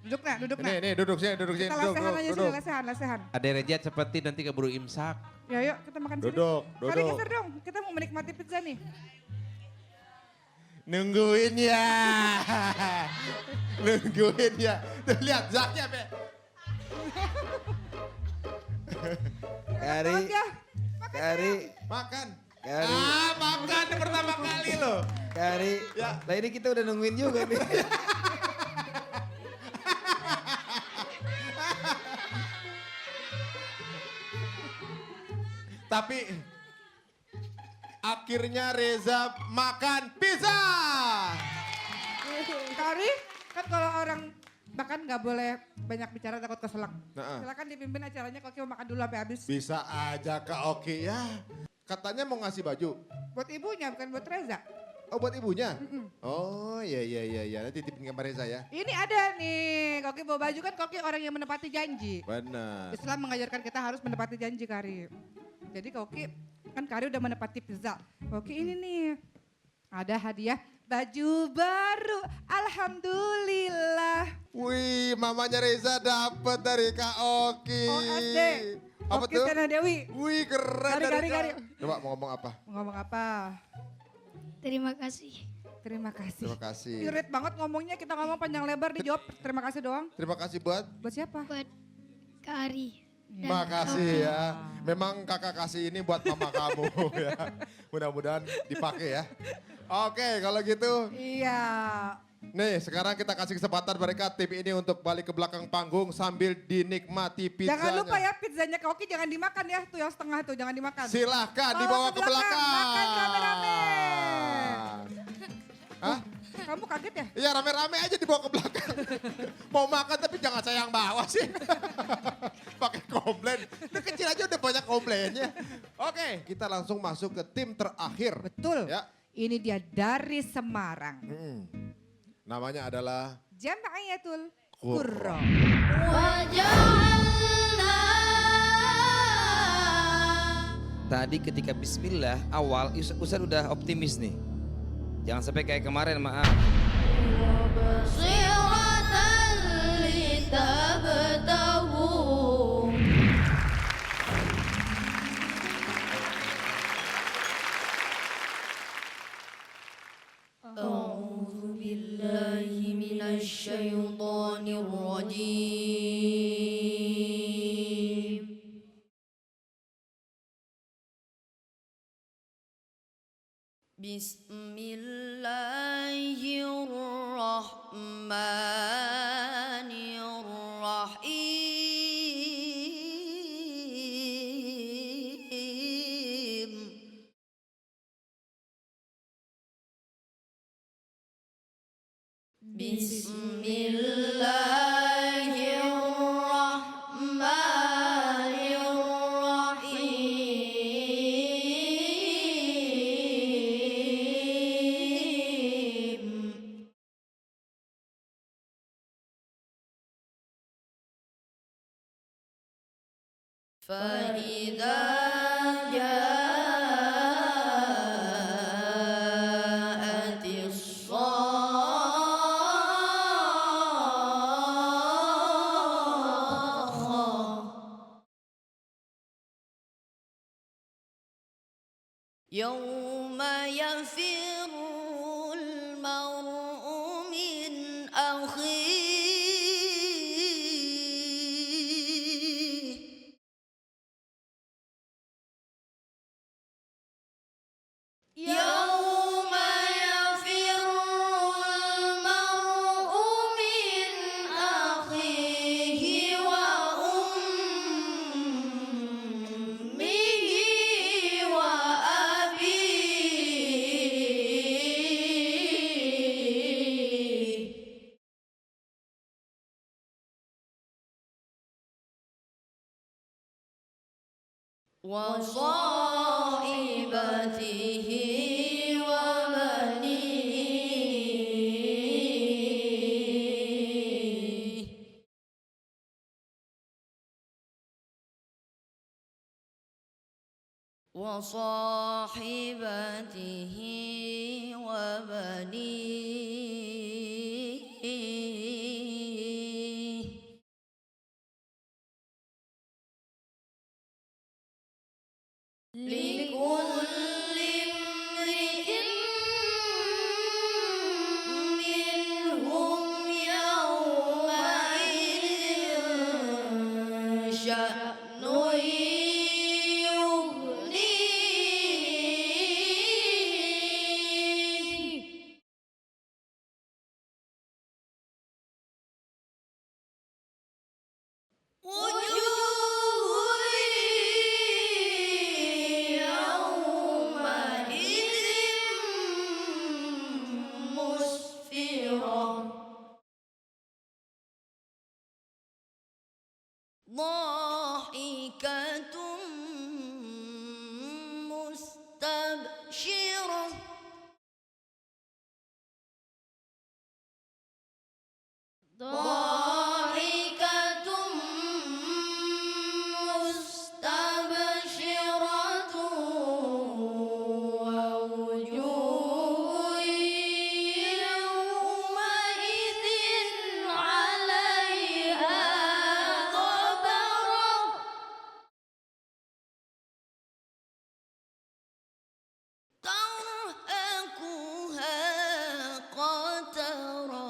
Duduk nak, duduk nak. Nih, duduk sini, duduk sini. Kita Duduk, lesehan aja duduk, sini, duduk. lesehan. Ada rejat seperti nanti keburu imsak. Yuk, kita makan sini. Duduk, Kari duduk. geser dong, kita mau menikmati pizza nih. Nungguin ya. Nungguin ya. Tuh lihat Zaknya, Be. Kari, Oke, Kari, Makan. Kari, Makan pertama kali loh. Kari. Ya. Lah ini kita udah nungguin juga nih. Tapi akhirnya Reza makan pizza. Kari, kan kalau orang makan nggak boleh banyak bicara takut keselak. Nah. Silakan dipimpin acaranya, Koki mau makan dulu sampai habis. Bisa aja Kak Oki ya. Katanya mau ngasih baju. Buat ibunya, bukan buat Reza. Oh buat ibunya? Oh iya. Nanti tipin ke Reza ya. Ini ada nih, Koki bawa baju kan Koki orang yang menepati janji. Benar. Islam mengajarkan kita harus menepati janji, Kari. Jadi Koki, kan Kari udah menepati pizza. Koki ini nih, ada hadiah baju baru. Alhamdulillah. Wih, mamanya Reza dapet dari Kak Oki. OSD. Apa Oki tuh? Sena Dewi. Wih, keren Kari. Coba mau ngomong apa? Mau ngomong apa? Terima kasih. Terima kasih. Terima kasih. Irit banget ngomongnya, kita ngomong panjang lebar, dijawab terima kasih doang. Terima kasih buat. Buat siapa? Buat Kari. Dan Makasih ya. Memang kakak kasih ini buat mama kamu ya. Mudah-mudahan dipakai ya. Oke, kalau gitu. Iya. Nih, sekarang kita kasih kesempatan mereka tim ini untuk balik ke belakang panggung sambil dinikmati pizzanya. Jangan lupa ya pizzanya Koki jangan dimakan ya, tuh yang setengah tuh jangan dimakan. Silahkan dibawa ke belakang. Makan rame-rame. Hah? Kamu kaget ya? Iya rame-rame aja dibawa ke belakang. Mau makan tapi jangan saya yang bawa sih. Pakai komplain. Ini kecil aja udah banyak komplainnya. Oke, kita langsung masuk ke tim terakhir. Betul. Ya. Ini dia dari Semarang. Namanya adalah Jam'iyatul Qurra. Qurra. Tadi ketika bismillah awal Ustaz udah optimis nih. Jangan sampai kayak kemarin maaf. أعوذ بالله من الشيطان الرجيم بسم الله الرحمن الرحيم بسم الله الرحمن الرحيم فإذا جاءت الصاخة يوم يفر المرء من أخيه يوم يفر المرء من أخيه وأمه وأبيه وصاحبته وبنيه وصاحبته لكل امرئ منهم يومئذ شأن يغنيه وجوه يومئذ مسفرة ضاحكة مستبشرة ضاحكة مستبشرة ووجوه يومئذ عليها غبرة ترهقها قترة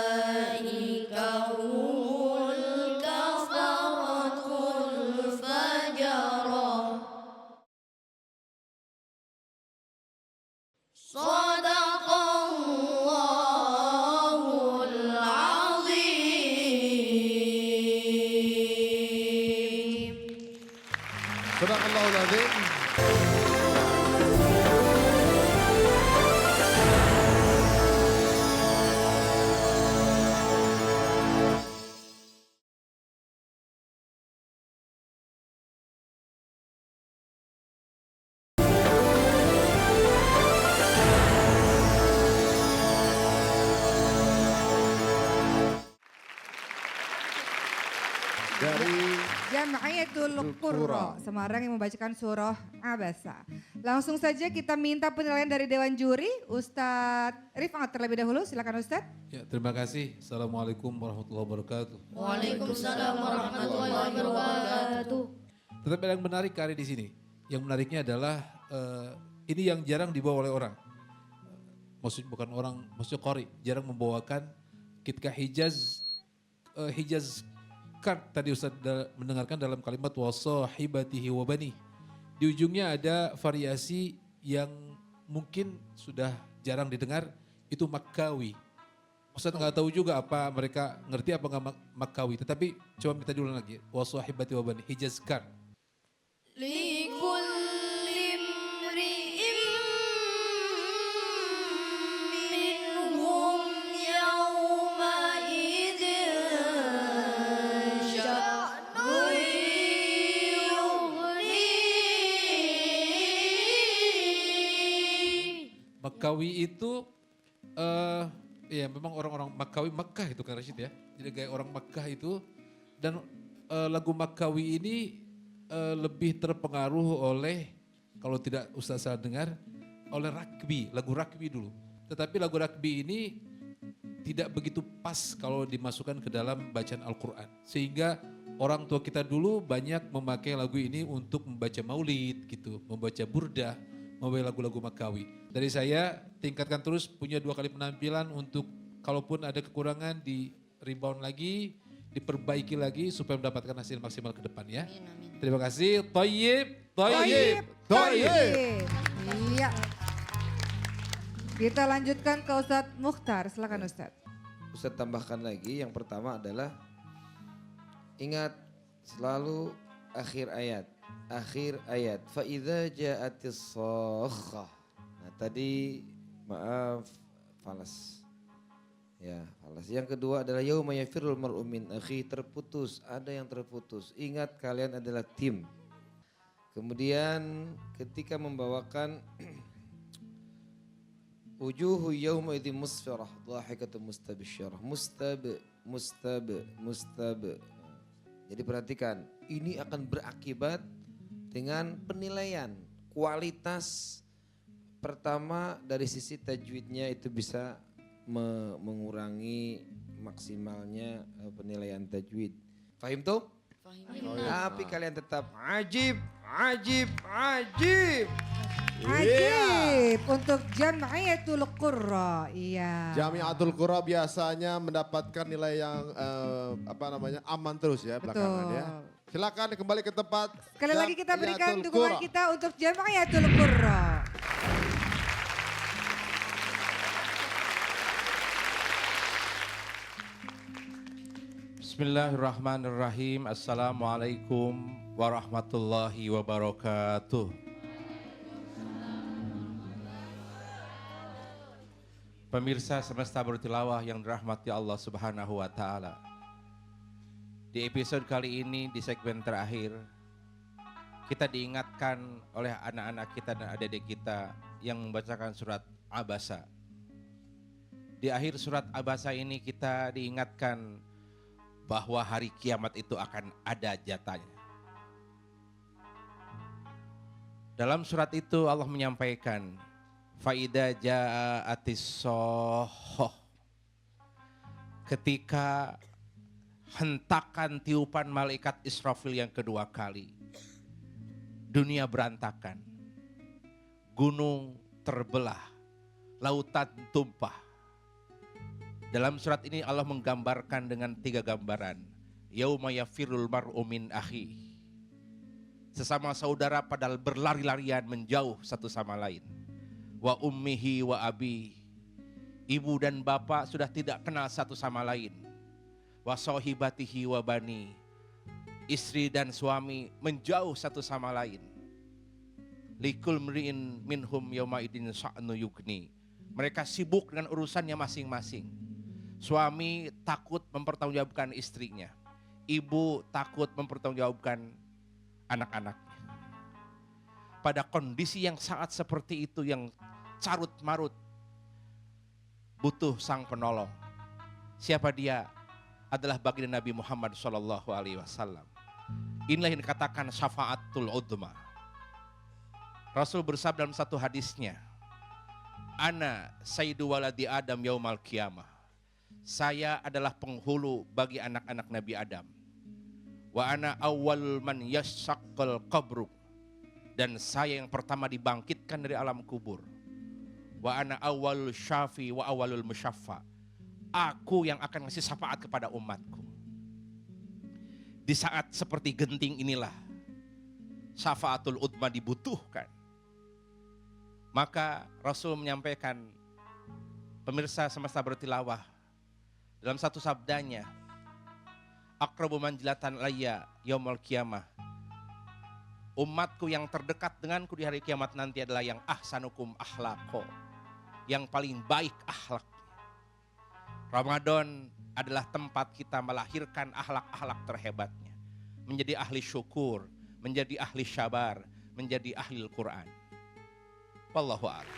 أولئك هم الكفرة الفجرة صدق الله العظيم. Sadaqallahul Azim. Dari Jam'iyatul Qurra Semarang yang membacakan surah Abasa. Langsung saja kita minta penilaian dari Dewan Juri. Ustadz Rifat terlebih dahulu, silakan Ustadz. Ya, terima kasih. Assalamualaikum warahmatullahi wabarakatuh. Waalaikumsalam warahmatullahi wabarakatuh. Tetapi yang menarik kali di sini, yang menariknya adalah ini yang jarang dibawa oleh orang. Maksudnya bukan orang, maksudnya qari, jarang membawakan ketika Hijaz card tadi Ustaz mendengarkan dalam kalimat wasahibatihi wa bani. Di ujungnya ada variasi yang mungkin sudah jarang didengar, itu Makkawi. Ustaz nggak tahu juga apa mereka ngerti apa nggak Makkawi, tetapi coba minta dulu lagi wasahibati wa bani Hijaz card. Likulli imri'in minhum yawma'idin sya'nun yughnih. Makkawi itu ya memang orang-orang Makkawi Makkah itu kan Rashid ya. Jadi kayak orang Makkah itu dan lagu Makkawi ini lebih terpengaruh oleh kalau tidak Ustaz salah dengar oleh rugby, lagu rugby dulu. Tetapi lagu rugby ini tidak begitu pas kalau dimasukkan ke dalam bacaan Al-Quran. Sehingga orang tua kita dulu banyak memakai lagu ini untuk membaca maulid gitu, membaca burdah, membaca lagu-lagu Makkawi. Dari saya tingkatkan terus punya 2 kali penampilan untuk kalaupun ada kekurangan di rebound lagi, diperbaiki lagi supaya mendapatkan hasil maksimal ke depan ya. Terima kasih. Thayyib. Iya. Kita lanjutkan ke Ustadz Mukhtar, silakan Ustadz. Ustaz tambahkan lagi, yang pertama adalah ingat selalu akhir ayat. Fa'idha ja'atis sakhah. Nah tadi maaf falas. Ya falas. Yang kedua adalah yauma yafirul mar'u min akhi, terputus. Ada yang terputus. Ingat kalian adalah tim. Kemudian ketika membawakan wujuhu yawma idhin musfirah, dhahikatun mustabsyirah, mustab. Jadi perhatikan, ini akan berakibat dengan penilaian kualitas Pertama dari sisi tajwidnya itu bisa mengurangi maksimalnya penilaian tajwid. Fahim tuh? Tapi kalian tetap ajib, ajib, ajib. Ajib untuk Jamiatul Qurra. Iya. Jamiatul Qurra biasanya mendapatkan nilai yang aman terus ya belakangan ya. Silakan kembali ke tempat. Sekali lagi kita berikan Jamiatul dukungan Qurra. kita untuk Jamiatul Qurra. Bismillahirrahmanirrahim. Assalamualaikum warahmatullahi wabarakatuh. Pemirsa semesta bertilawah yang dirahmati Allah Subhanahu wa taala. Di episode kali ini, di segmen terakhir, kita diingatkan oleh anak-anak kita dan adik-adik kita yang membacakan surat Abasa. Di akhir surat Abasa ini kita diingatkan bahwa hari kiamat itu akan ada jatahnya. Dalam surat itu Allah menyampaikan, Faida ja'atis sohoh. Ketika hentakan tiupan malaikat Israfil yang kedua kali, dunia berantakan, gunung terbelah, lautan tumpah. Dalam surat ini Allah menggambarkan dengan 3 gambaran. Yauma yafirul mar'u min akhi. Sesama saudara padahal berlari-larian menjauh satu sama lain. Wa ummihi wa abi. Ibu dan bapak sudah tidak kenal satu sama lain. Wa sahibatihi wa bani. Istri dan suami menjauh satu sama lain. Likul mri'in minhum yauma idin sa'nu yugni. Mereka sibuk dengan urusannya masing-masing. Suami takut mempertanggungjawabkan istrinya. Ibu takut mempertanggungjawabkan anak-anaknya. Pada kondisi yang sangat seperti itu, yang carut marut, butuh sang penolong. Siapa dia? Adalah baginda Nabi Muhammad SAW. Inilah yang dikatakan syafaatul udma. Rasul bersabda dalam satu hadisnya, Ana sayyidu waladi Adam yaumal qiyamah. Saya adalah penghulu bagi anak-anak Nabi Adam. Wa ana awwal man yashaqqal qabru. Dan saya yang pertama dibangkitkan dari alam kubur. Wa ana awwalul syafi wa awwalul musyaffa. Aku yang akan ngasih syafaat kepada umatku. Di saat seperti genting inilah syafaatul udma dibutuhkan. Maka Rasul menyampaikan, pemirsa semesta bertilawah, dalam satu sabdanya, Aqrabu manjilatan layya yaumul qiyamah. Umatku yang terdekat denganku di hari kiamat nanti adalah yang ahsanukum akhlaqo, yang paling baik akhlak. Ramadan adalah tempat kita melahirkan akhlak-akhlak terhebatnya. Menjadi ahli syukur, menjadi ahli syabar, menjadi ahli Al-Quran. Wallahu a'lam.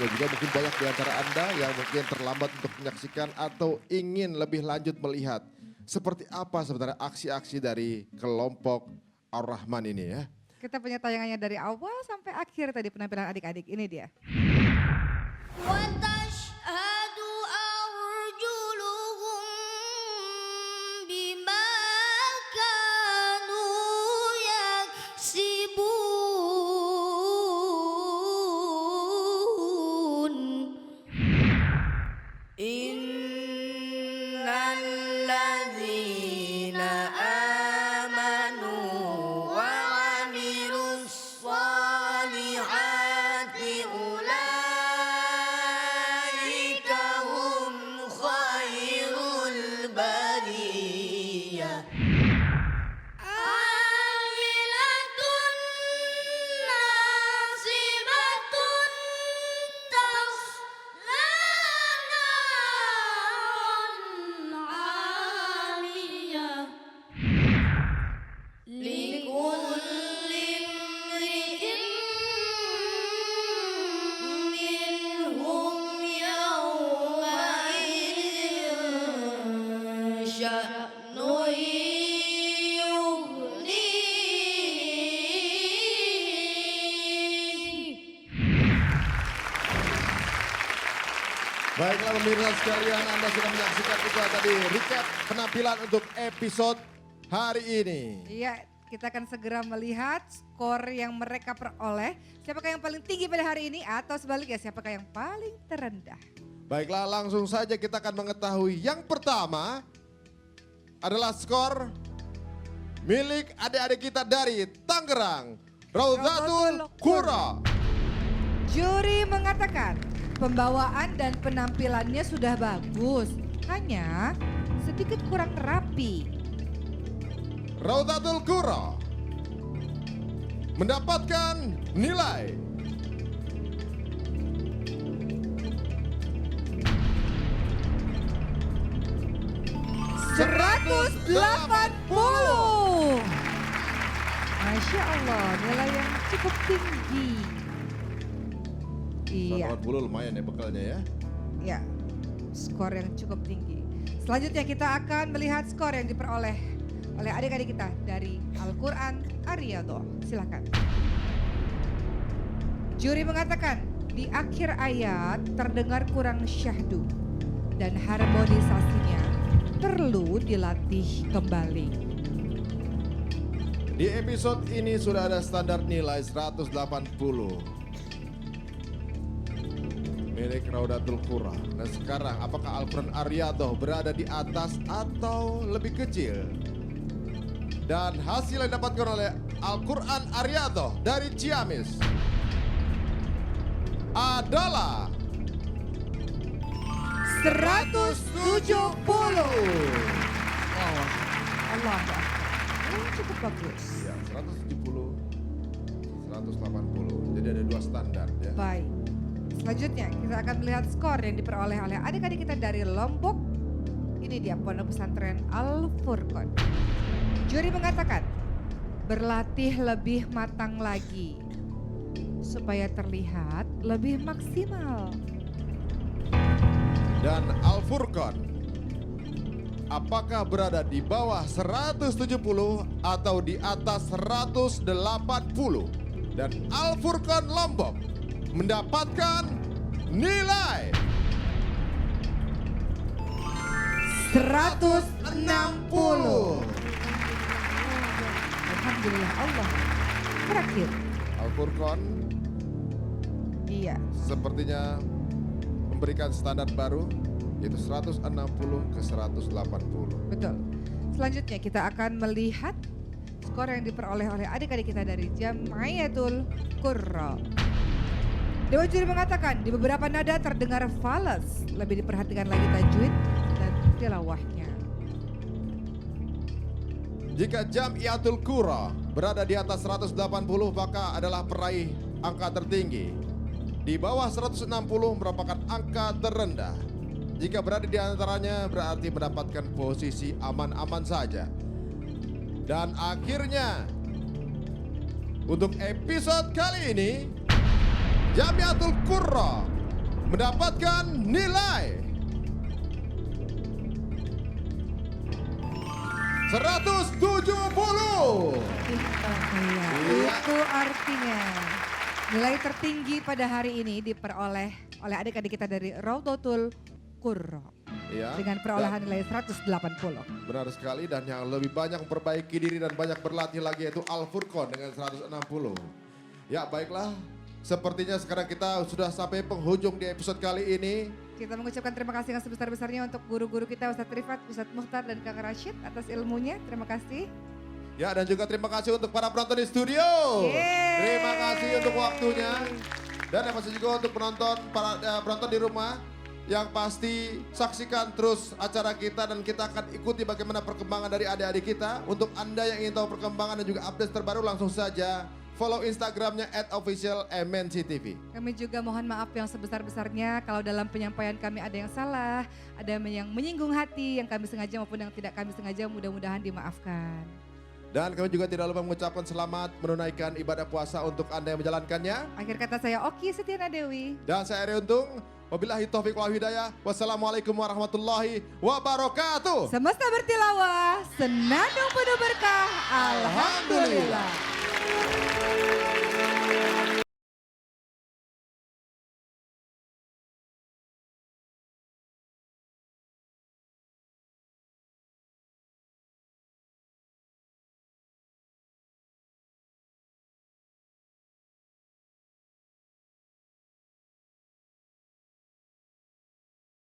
Dan juga mungkin banyak di antara Anda yang mungkin terlambat untuk menyaksikan atau ingin lebih lanjut melihat seperti apa sebenarnya aksi-aksi dari kelompok Ar-Rahman ini ya. Kita punya tayangannya dari awal sampai akhir tadi penampilan adik-adik. Ini dia. وتشهد أرجلهم بما كانوا يكسبون إن الذين آمنوا وعملوا الصالحات أولئك sya'nu yughni. Baiklah pemirsa sekalian, Anda sudah menyaksikan itu tadi recap penampilan untuk episode hari ini. Iya, kita akan segera melihat skor yang mereka peroleh. Siapakah yang paling tinggi pada hari ini atau sebaliknya siapakah yang paling terendah. Baiklah, langsung saja kita akan mengetahui yang pertama adalah skor milik adik-adik kita dari Tangerang, Raudatul Qurra. Juri mengatakan pembawaan dan penampilannya sudah bagus, hanya sedikit kurang rapi. Raudatul Qurra mendapatkan nilai 180. Masya Allah, nilai yang cukup tinggi. Iya. 180 lumayan ya bekalnya ya. Ya, skor yang cukup tinggi. Selanjutnya kita akan melihat skor yang diperoleh oleh adik-adik kita dari Al-Quran Ar-Riyadhah. Silakan. Juri mengatakan di akhir ayat terdengar kurang syahdu dan harmonisasinya perlu dilatih kembali. Di episode ini sudah ada standar nilai 180 milik Raudatul Qurra. Dan sekarang apakah Al-Quran Ar-Riyadhah berada di atas atau lebih kecil? Dan hasil yang didapatkan oleh Al-Quran Ar-Riyadhah dari Ciamis adalah 170. Allah. Cukup bagus. ya, 170, 180. Jadi ada dua standar ya. Baik. Selanjutnya kita akan melihat skor yang diperoleh oleh adik-adik kita dari Lombok. Ini dia Pondok Pesantren Al-Furqon. Juri mengatakan berlatih lebih matang lagi supaya terlihat lebih maksimal. Dan Al-Furqon apakah berada di bawah 170 atau di atas 180? Dan Al-Furqon Lombok mendapatkan nilai 160. Alhamdulillah Allah. Terakhir. Al-Furqon Iya. sepertinya memberikan standar baru yaitu 160 ke 180. Betul. Selanjutnya kita akan melihat skor yang diperoleh oleh adik-adik kita dari Jamiatul Qurra. Dewa Juri mengatakan di beberapa nada terdengar fales, lebih diperhatikan lagi tajwid dan tilawahnya. Jika Jamiatul Qurra berada di atas 180 maka adalah peraih angka tertinggi. Di bawah 160 merupakan angka terendah. Jika berada di antaranya berarti mendapatkan posisi aman-aman saja. Dan akhirnya untuk episode kali ini Jamiatul Qurra mendapatkan nilai 170. Itu artinya nilai tertinggi pada hari ini diperoleh oleh adik-adik kita dari Raudatul Qurra Ya, dengan perolehan nilai 180. benar sekali, dan yang lebih banyak memperbaiki diri dan banyak berlatih lagi yaitu Al-Furqon dengan 160. Ya baiklah, sepertinya sekarang kita sudah sampai penghujung di episode kali ini. Kita mengucapkan terima kasih yang sebesar-besarnya untuk guru-guru kita Ustadz Rifat, Ustadz Mukhtar dan Kang Rashid atas ilmunya. Terima kasih. Ya, dan juga terima kasih untuk para penonton di studio. Yeay. Terima kasih untuk waktunya. Dan yang pasti juga untuk penonton, para penonton di rumah yang pasti saksikan terus acara kita dan kita akan ikuti bagaimana perkembangan dari adik-adik kita. Untuk Anda yang ingin tahu perkembangan dan juga update terbaru langsung saja follow Instagramnya @officialmnctv. Kami juga mohon maaf yang sebesar-besarnya kalau dalam penyampaian kami ada yang salah, ada yang menyinggung hati, yang kami sengaja maupun yang tidak kami sengaja, mudah-mudahan dimaafkan. Dan kami juga tidak lupa mengucapkan selamat menunaikan ibadah puasa untuk Anda yang menjalankannya. Akhir kata saya Oki Setiana Dewi. Dan saya Eri Untung. Wabillahi taufiq wal hidayah. Wassalamualaikum warahmatullahi wabarakatuh. Semesta bertilawah, senandung penuh berkah. Alhamdulillah.